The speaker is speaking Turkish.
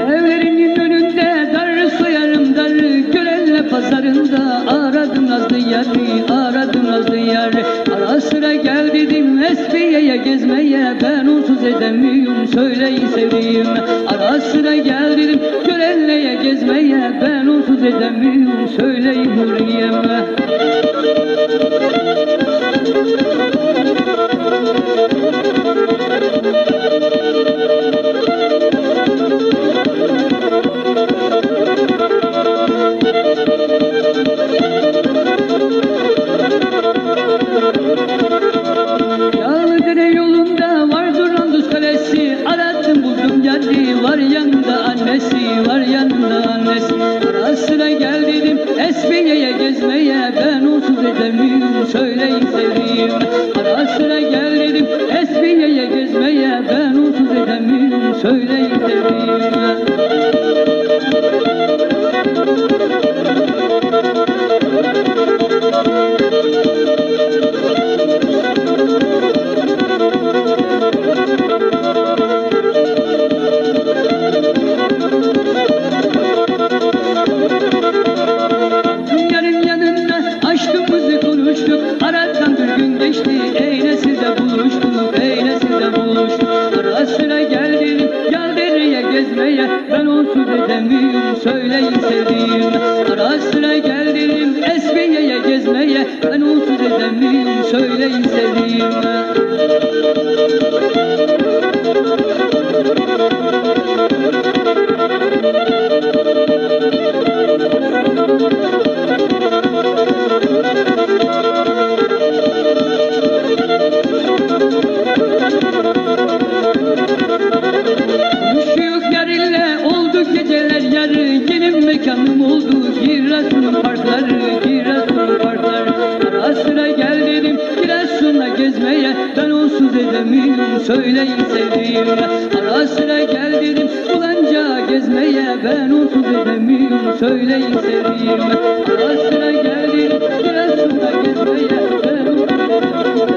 Evlerinin önünde dar soyarım dar, Görelle pazarında aradım nazlı yari, aradım nazlı yari. Ara sıra gel dedim Esfiye'ye gezmeye, ben onsuz edemiyorum söyleyin sevdiğim. Ara sıra gel dedim Görelle'ye gezmeye, ben onsuz edemiyorum söyleyin hürriyem. Yağlıdere yolunda var Duranduz Kalesi, aradım buldum geldi, var yanında annesi, var yanında annesi. Ara sıra gel dedim Esfiye'ye gezmeye, ben onsuz edemiyorum söyleyin sevdiğim. Ara sıra gel dedim Esfiye'ye gezmeye, ben onsuz edemiyorum söyleyin sevdiğim. Dünyanın yanında aşkımızı konuştuk, aradan bir gün geçti, Eynesil'de buluştuk, Eynesil'de buluştuk. Ara sıra gel dedim gel dereye gezmeye, ben onsuz edemiyorum söyleyin sevdiğim. Ara sıra gel dedim Esfiye'ye gezmeye, ben onsuz edemiyorum söyleyin sevdiğim. Konuşuyor yarille oldu geceler yarı, benim mekanım oldu Giresun'un parkları, Giresun'un parkları. Ara sıra gel dedim Giresun'a gezmeye, ben onsuz edemiyorum söyleyin sevdiğim. Ara sıra gel dedim Bulanca gezmeye, ben onsuz edemiyorum söyleyin sevdiğim. Ara sıra gel dedim Giresun'a gezmeye, ben onsuz edemiyorum.